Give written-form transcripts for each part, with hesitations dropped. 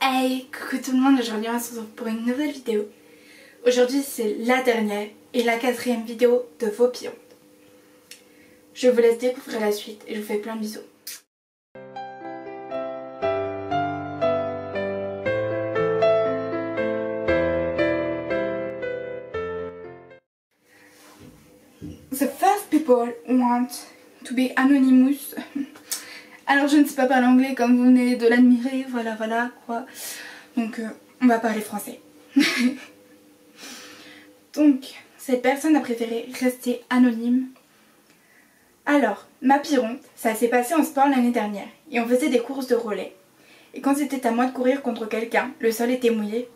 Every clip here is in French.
Hey, coucou tout le monde, aujourd'hui on se retrouve pour une nouvelle vidéo. Aujourd'hui c'est la dernière et la quatrième vidéo de Vos Pirontes. Je vous laisse découvrir la suite et je vous fais plein de bisous. The first people want to be anonymous. Alors je ne sais pas parler anglais comme vous venez de l'admirer, voilà quoi. Donc on va parler français. Donc cette personne a préféré rester anonyme. Alors ma Pironte, ça s'est passé en sport l'année dernière et on faisait des courses de relais. Et quand c'était à moi de courir contre quelqu'un, le sol était mouillé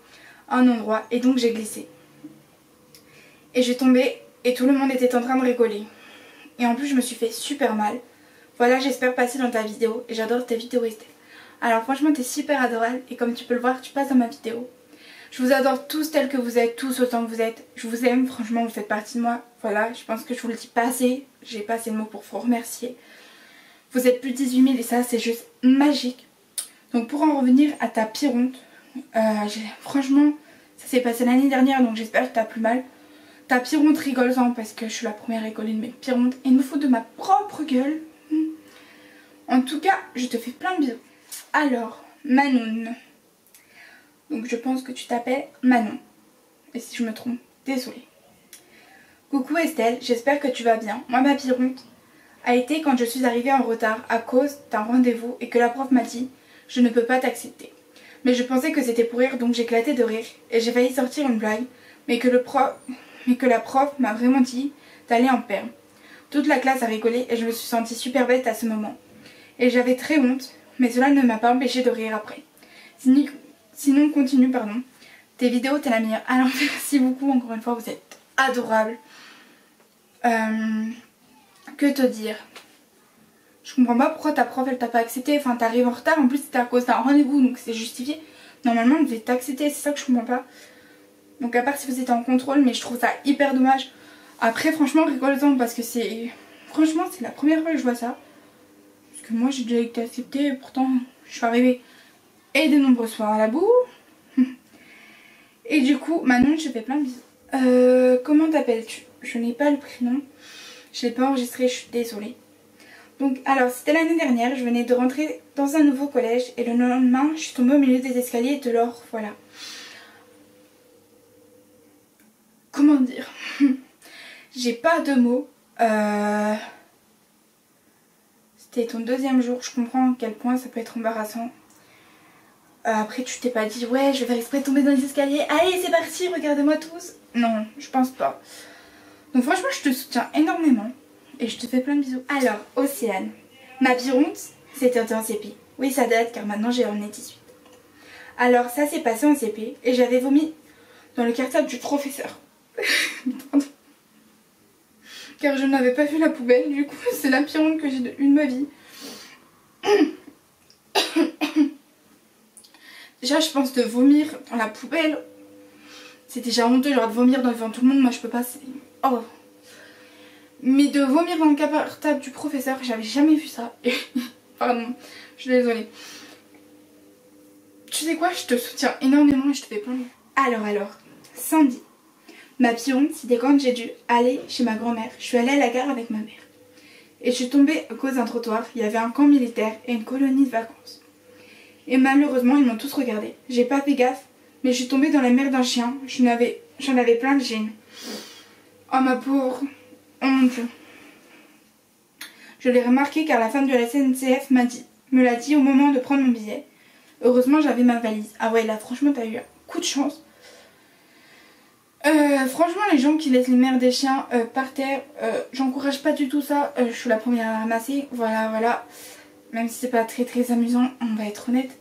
à un endroit et donc j'ai glissé. Et j'ai tombé et tout le monde était en train de rigoler. Et en plus je me suis fait super mal. Voilà, j'espère passer dans ta vidéo et j'adore tes vidéos Estelle. Alors franchement t'es super adorable et comme tu peux le voir tu passes dans ma vidéo. Je vous adore tous tels que vous êtes, tous autant que vous êtes. Je vous aime, franchement vous faites partie de moi. Voilà, je pense que je vous le dis pas assez. J'ai pas assez de mots pour vous remercier. Vous êtes plus de 18 000 et ça c'est juste magique. Donc pour en revenir à ta Pironte, franchement ça s'est passé l'année dernière donc j'espère que t'as plus mal. Ta Pironte rigole-en parce que je suis la première à rigoler de mes Pirontes et il me faut de ma propre gueule. En tout cas, je te fais plein de bisous. Alors, Manon. Donc je pense que tu t'appelles Manon. Et si je me trompe, désolée. Coucou Estelle, j'espère que tu vas bien. Moi, ma Pironte a été quand je suis arrivée en retard à cause d'un rendez-vous et que la prof m'a dit « Je ne peux pas t'accepter ». Mais je pensais que c'était pour rire donc j'éclatais de rire et j'ai failli sortir une blague mais que la prof m'a vraiment dit d'aller en perme. Toute la classe a rigolé et je me suis sentie super bête à ce moment. Et j'avais très honte, mais cela ne m'a pas empêché de rire après. Sinon, continue, pardon. Tes vidéos, t'es la meilleure. Alors, merci beaucoup, encore une fois, vous êtes adorables. Que te dire? Je comprends pas pourquoi ta prof, elle t'a pas accepté. Enfin, t'arrives en retard, en plus c'était à cause d'un rendez-vous, donc c'est justifié. Normalement, elle devait t'accepter, c'est ça que je comprends pas. Donc à part si vous étiez en contrôle, mais je trouve ça hyper dommage. Après, franchement, rigole-en, parce que c'est... Franchement, c'est la première fois que je vois ça. Que moi j'ai déjà été acceptée et pourtant je suis arrivée et de nombreuses fois à la boue. Et du coup Manon, je fais plein de bisous. Comment t'appelles-tu? Je n'ai pas le prénom, je l'ai pas enregistré, je suis désolée. Donc alors c'était l'année dernière, je venais de rentrer dans un nouveau collège et le lendemain je suis tombée au milieu des escaliers de l'or, voilà. Comment dire? J'ai pas de mots. C'était ton deuxième jour, je comprends à quel point ça peut être embarrassant. Après tu t'es pas dit ouais je vais faire exprès de tomber dans les escaliers, allez c'est parti, regardez-moi tous. Non, je pense pas. Donc franchement je te soutiens énormément et je te fais plein de bisous. Alors Océane, ma Pironte c'était en CP. Oui ça date car maintenant j'ai en 18. Alors ça s'est passé en CP et j'avais vomi dans le cartable du professeur. Pardon. Car je n'avais pas vu la poubelle, du coup c'est la pire honte que j'ai eue de ma vie. Déjà je pense de vomir dans la poubelle, c'est déjà honteux, genre de vomir devant tout le monde, moi je peux pas, oh. Mais de vomir dans le cartable du professeur, j'avais jamais vu ça. Pardon, je suis désolée. Tu sais quoi, je te soutiens énormément et je te fais plein de... Alors, Sandy. Ma Pironte, c'était quand j'ai dû aller chez ma grand-mère. Je suis allée à la gare avec ma mère. Et je suis tombée à cause d'un trottoir. Il y avait un camp militaire et une colonie de vacances. Et malheureusement, ils m'ont tous regardé. J'ai pas fait gaffe, mais je suis tombée dans la mer d'un chien. J'en avais plein de gêne. Oh ma pauvre. Oh mon Dieu. Je l'ai remarqué car la femme de la SNCF me l'a dit au moment de prendre mon billet. Heureusement, j'avais ma valise. Ah ouais, là, franchement, t'as eu un coup de chance. Franchement les gens qui laissent les mères des chiens par terre, j'encourage pas du tout ça, je suis la première à ramasser, voilà. Même si c'est pas très amusant, on va être honnête.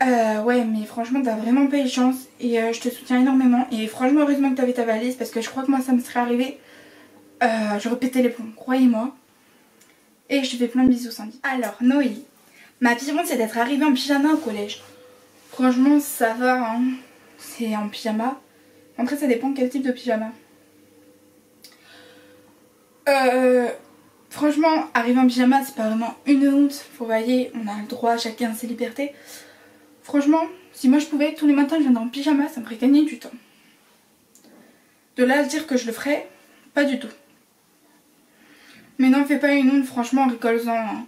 Ouais mais franchement t'as vraiment pas eu de chance et je te soutiens énormément. Et franchement heureusement que t'avais ta valise parce que je crois que moi ça me serait arrivé, j'aurais pété les plombs, croyez-moi. Et je te fais plein de bisous Sandy. Alors Noélie, ma Pironte c'est d'être arrivée en pyjama au collège. Franchement ça va hein, c'est en pyjama. Après ça dépend quel type de pyjama. Franchement arriver en pyjama c'est pas vraiment une honte. Vous voyez on a le droit chacun à ses libertés. Franchement, si moi je pouvais, tous les matins je viendrais en pyjama, ça me ferait gagner du temps. De là à dire que je le ferais, pas du tout. Mais non, fais pas une onde, franchement, en rigolant.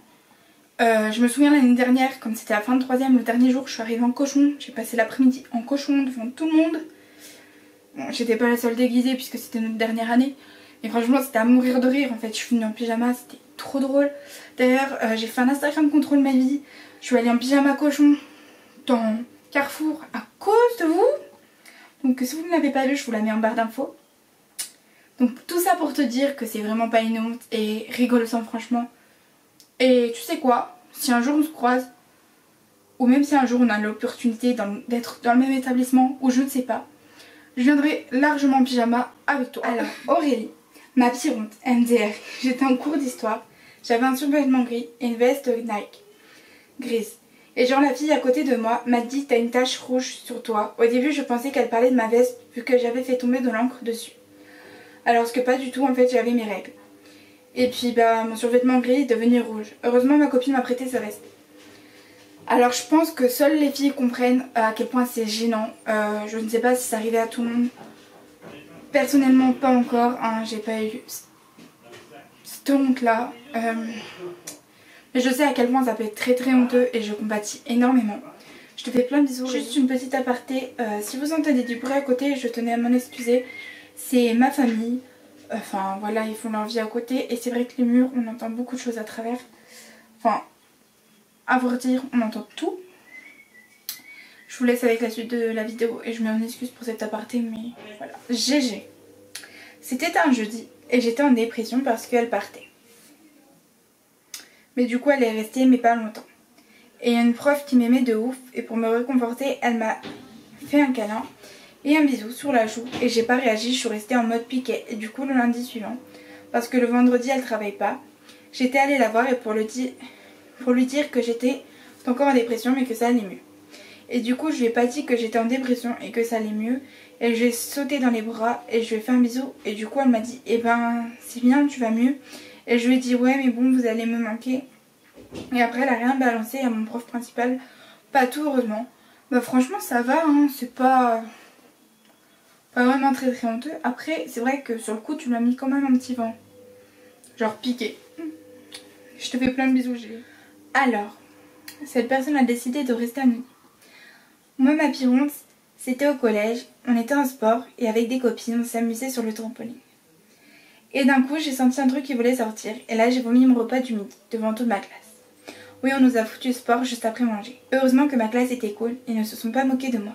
Je me souviens l'année dernière, comme c'était la fin de 3ème, le dernier jour, je suis arrivée en cochon. J'ai passé l'après-midi en cochon devant tout le monde. Bon, j'étais pas la seule déguisée puisque c'était notre dernière année. Mais franchement, c'était à mourir de rire. En fait, je suis venue en pyjama, c'était trop drôle. D'ailleurs, j'ai fait un Instagram contrôle ma vie. Je suis allée en pyjama cochon dans Carrefour à cause de vous. Donc si vous ne l'avez pas vu, je vous la mets en barre d'infos. Donc tout ça pour te dire que c'est vraiment pas une honte et rigolosant franchement. Et tu sais quoi, si un jour on se croise, ou même si un jour on a l'opportunité d'être dans le même établissement, ou je ne sais pas, je viendrai largement en pyjama avec toi. Alors Aurélie, ma pire honte, MDR, j'étais en cours d'histoire, j'avais un survêtement gris et une veste Nike grise. Et genre la fille à côté de moi m'a dit t'as une tache rouge sur toi. Au début je pensais qu'elle parlait de ma veste vu que j'avais fait tomber de l'encre dessus. Alors que pas du tout, en fait j'avais mes règles. Et puis bah mon survêtement gris est devenu rouge. Heureusement ma copine m'a prêté sa veste. Alors je pense que seules les filles comprennent à quel point c'est gênant. Je ne sais pas si ça arrivait à tout le monde. Personnellement pas encore, hein, j'ai pas eu cette honte là. Mais je sais à quel point ça peut être très honteux et je compatis énormément. Je te fais plein de bisous. Juste une petite aparté, si vous entendez du bruit à côté, je tenais à m'en excuser. C'est ma famille, enfin voilà, ils font leur vie à côté et c'est vrai que les murs, on entend beaucoup de choses à travers. Enfin, à vrai dire, on entend tout. Je vous laisse avec la suite de la vidéo et je m'en excuse pour cet aparté, mais voilà. GG. C'était un jeudi et j'étais en dépression parce qu'elle partait. Mais du coup elle est restée mais pas longtemps. Et il y a une prof qui m'aimait de ouf et pour me réconforter elle m'a fait un câlin et un bisou sur la joue et j'ai pas réagi, je suis restée en mode piquet. Et du coup le lundi suivant, parce que le vendredi elle travaille pas, j'étais allée la voir et pour lui dire que j'étais encore en dépression mais que ça allait mieux. Et du coup je lui ai pas dit que j'étais en dépression et que ça allait mieux. Et je lui ai sauté dans les bras et je lui ai fait un bisou et du coup elle m'a dit eh ben c'est bien, tu vas mieux. Et je lui ai dit ouais mais bon vous allez me manquer. Et après elle a rien balancé à mon prof principal, pas tout heureusement. Bah franchement ça va, hein, c'est pas vraiment très honteux. Après c'est vrai que sur le coup tu m'as mis quand même un petit vent. Genre piqué. Je te fais plein de bisous Gilles. Alors, cette personne a décidé de rester amie. Moi ma pire honte, c'était au collège, on était en sport et avec des copines on s'amusait sur le trampoline. Et d'un coup j'ai senti un truc qui voulait sortir et là j'ai vomi mon repas du midi devant toute ma classe. Oui on nous a foutu sport juste après manger. Heureusement que ma classe était cool et ne se sont pas moqués de moi.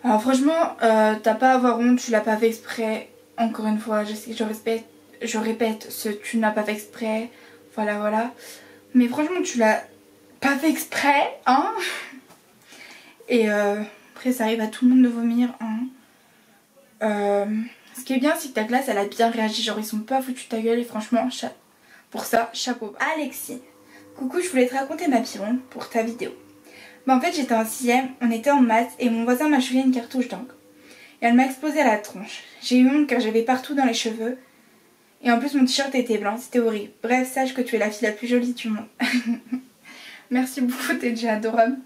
Alors franchement t'as pas à avoir honte, tu l'as pas fait exprès. Encore une fois je sais que je répète ce tu n'as pas fait exprès. Voilà. Mais franchement tu l'as pas fait exprès hein. Et après ça arrive à tout le monde de vomir hein. Ce qui est bien c'est que ta classe elle a bien réagi, genre ils sont pas foutus de ta gueule et franchement pour ça chapeau. Alexine, coucou, je voulais te raconter ma pire honte pour ta vidéo. Bah en fait j'étais en 6ème, on était en maths et mon voisin m'a chouillé une cartouche d'encre. Et elle m'a explosé à la tronche. J'ai eu honte car j'avais partout dans les cheveux. Et en plus mon t-shirt était blanc, c'était horrible. Bref, sache que tu es la fille la plus jolie du monde. Merci beaucoup, t'es déjà adorable.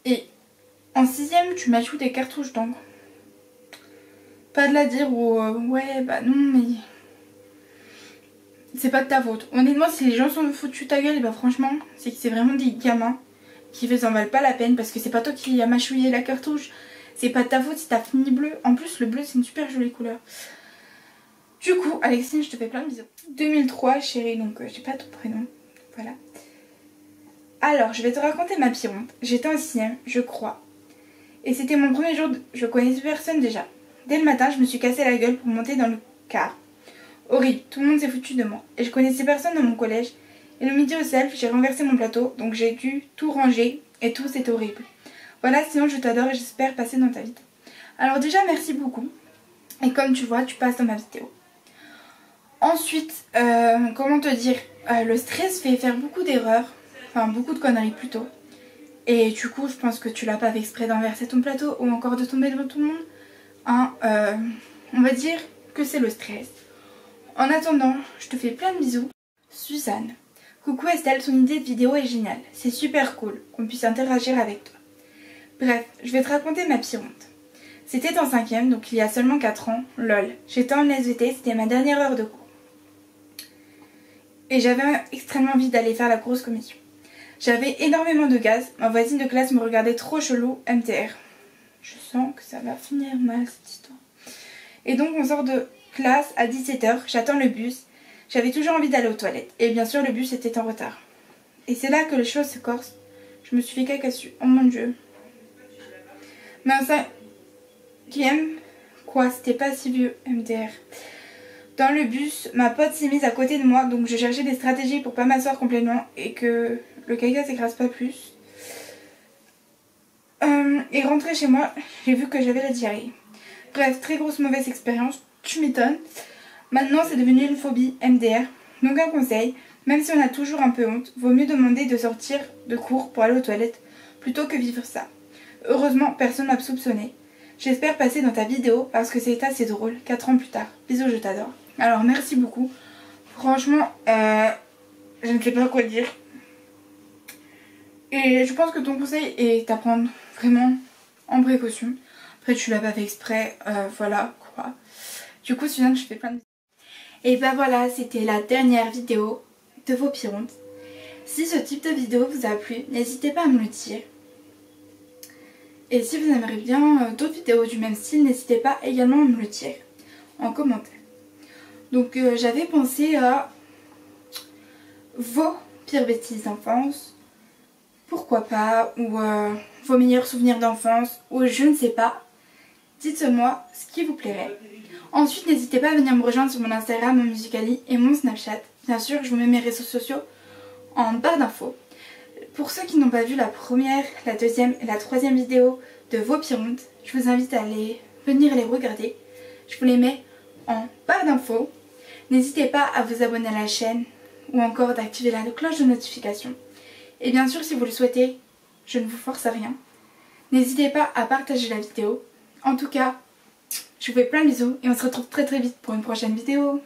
Et en 6ème tu m'as joué des cartouches d'encre. Pas de la dire ou ouais bah non mais c'est pas de ta faute. Honnêtement si les gens sont foutus ta gueule et bah franchement c'est que c'est vraiment des gamins qui en valent pas la peine parce que c'est pas toi qui a mâchouillé la cartouche. C'est pas de ta faute si t'as fini bleu. En plus le bleu c'est une super jolie couleur. Du coup Alexine je te fais plein de bisous. 2003 chérie donc j'ai pas ton prénom. Voilà. Alors je vais te raconter ma pire honte. J'étais en 6ème je crois. Et c'était mon premier jour je connaissais personne déjà. Dès le matin, je me suis cassé la gueule pour monter dans le car. Horrible, tout le monde s'est foutu de moi. Et je connaissais personne dans mon collège. Et le midi au self, j'ai renversé mon plateau, donc j'ai dû tout ranger. Et tout, c'était horrible. Voilà, sinon je t'adore et j'espère passer dans ta vie. Alors déjà, merci beaucoup. Et comme tu vois, tu passes dans ma vidéo. Ensuite, comment te dire, le stress fait faire beaucoup d'erreurs. Enfin, beaucoup de conneries plutôt. Et du coup, je pense que tu l'as pas fait exprès d'enverser ton plateau ou encore de tomber devant tout le monde. Hein, on va dire que c'est le stress. En attendant, je te fais plein de bisous. Suzanne, Coucou Estelle, ton idée de vidéo est géniale. C'est super cool qu'on puisse interagir avec toi. Bref, je vais te raconter ma pire honte. C'était en 5e, donc il y a seulement 4 ans, lol. J'étais en SVT, c'était ma dernière heure de cours. Et j'avais extrêmement envie d'aller faire la grosse commission. J'avais énormément de gaz, ma voisine de classe me regardait trop chelou, MTR. Je sens que ça va finir mal cette histoire. Et donc on sort de classe à 17h, j'attends le bus. J'avais toujours envie d'aller aux toilettes. Et bien sûr le bus était en retard. Et c'est là que les choses se corsent. Je me suis fait caca dessus. Oh mon dieu. Mais en 5e, quoi, c'était pas si vieux, MTR. Dans le bus, ma pote s'est mise à côté de moi, donc je cherchais des stratégies pour pas m'asseoir complètement et que le caca s'écrase pas plus. Et rentrée chez moi, j'ai vu que j'avais la diarrhée. Bref, très grosse mauvaise expérience, tu m'étonnes. Maintenant c'est devenu une phobie, MDR. Donc un conseil, même si on a toujours un peu honte, vaut mieux demander de sortir de cours pour aller aux toilettes plutôt que vivre ça. Heureusement, personne m'a soupçonné. J'espère passer dans ta vidéo parce que c'est assez drôle, 4 ans plus tard. Bisous, je t'adore. Alors merci beaucoup. Franchement, je ne sais pas quoi dire. Et je pense que ton conseil est à prendre vraiment en précaution. Après tu l'as pas fait exprès, voilà quoi. Du coup Suzanne, je fais plein de... Et bah voilà, c'était la dernière vidéo de vos pires hontes. Si ce type de vidéo vous a plu, n'hésitez pas à me le dire. Et si vous aimeriez bien d'autres vidéos du même style, n'hésitez pas également à me le dire en commentaire. Donc j'avais pensé à vos pires bêtises d'enfance, pourquoi pas, ou vos meilleurs souvenirs d'enfance, ou je ne sais pas. Dites-moi ce qui vous plairait. Ensuite, n'hésitez pas à venir me rejoindre sur mon Instagram, mon Musical.ly et mon Snapchat. Bien sûr, je vous mets mes réseaux sociaux en barre d'infos. Pour ceux qui n'ont pas vu la première, la deuxième et la troisième vidéo de vos pires hontes, je vous invite à venir les regarder. Je vous les mets en barre d'infos. N'hésitez pas à vous abonner à la chaîne ou encore d'activer la cloche de notification. Et bien sûr, si vous le souhaitez, je ne vous force à rien. N'hésitez pas à partager la vidéo. En tout cas, je vous fais plein de bisous et on se retrouve très vite pour une prochaine vidéo.